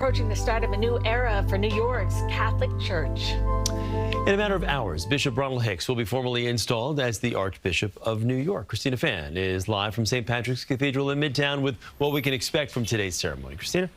Approaching the start of a new era for New York's Catholic Church. In a matter of hours, Bishop Ronald Hicks will be formally installed as the Archbishop of New York. Christina Fan is live from St. Patrick's Cathedral in Midtown with what we can expect from today's ceremony. Christina?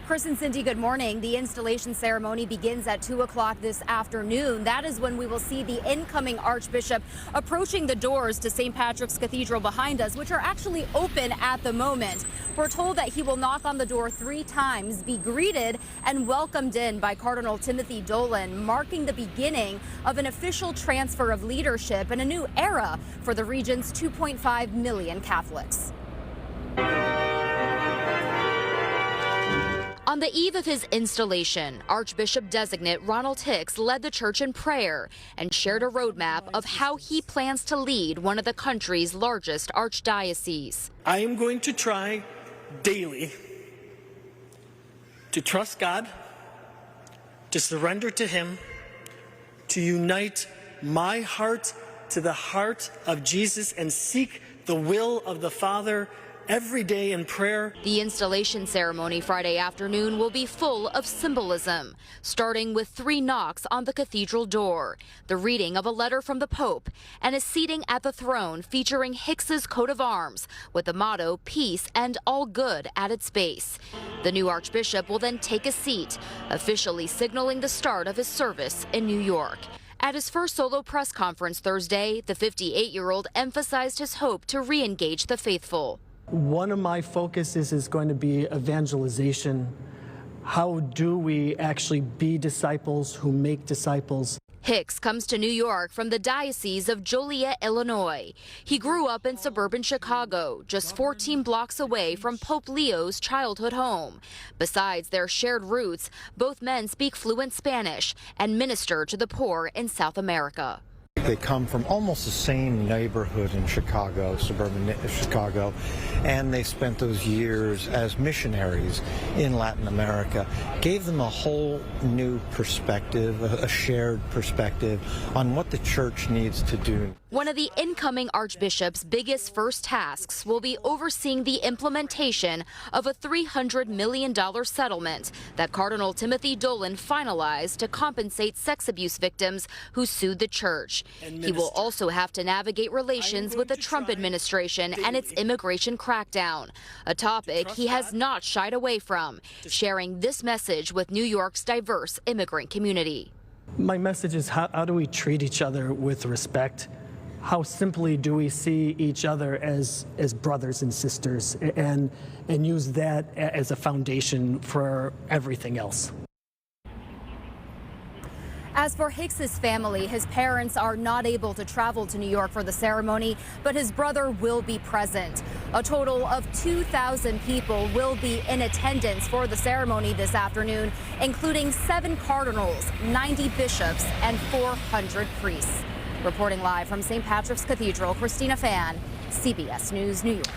Chris and Cindy, good morning. The installation ceremony begins at 2 o'clock this afternoon. That is when we will see the incoming Archbishop approaching the doors to St. Patrick's Cathedral behind us, which are actually open at the moment. We're told that he will knock on the door 3 times, be greeted and welcomed in by Cardinal Timothy Dolan, marking the beginning of an official transfer of leadership and a new era for the region's 2.5 million Catholics. On the eve of his installation, Archbishop-designate Ronald Hicks led the church in prayer and shared a roadmap of how he plans to lead one of the country's largest archdioceses. I am going to try daily to trust God, to surrender to Him, to unite my heart to the heart of Jesus and seek the will of the Father every day in prayer. The installation ceremony Friday afternoon will be full of symbolism, starting with 3 knocks on the cathedral door, the reading of a letter from the Pope, and a seating at the throne featuring Hicks's coat of arms with the motto "Peace and All Good" at its base. The new Archbishop will then take a seat, officially signaling the start of his service in New York. At his first solo press conference Thursday, the 58-year-old emphasized his hope to re-engage the faithful. One of my focuses is going to be evangelization. How do we actually be disciples who make disciples? Hicks comes to New York from the Diocese of Joliet, Illinois. He grew up in suburban Chicago, just 14 blocks away from Pope Leo's childhood home. Besides their shared roots, both men speak fluent Spanish and minister to the poor in South America. They come from almost the same neighborhood in Chicago, suburban Chicago, and they spent those years as missionaries in Latin America. Gave them a whole new perspective, a shared perspective on what the church needs to do. One of the incoming Archbishop's biggest first tasks will be overseeing the implementation of a $300 million settlement that Cardinal Timothy Dolan finalized to compensate sex abuse victims who sued the church. He will also have to navigate relations with the Trump administration and its immigration crackdown, a topic he has not shied away from, sharing this message with New York's diverse immigrant community. My message is how do we treat each other with respect? How simply do we see each other as brothers and sisters and use that as a foundation for everything else? As for Hicks's family, his parents are not able to travel to New York for the ceremony, but his brother will be present. A total of 2,000 people will be in attendance for the ceremony this afternoon, including 7 cardinals, 90 bishops, and 400 priests. Reporting live from St. Patrick's Cathedral, Christina Fan, CBS News, New York.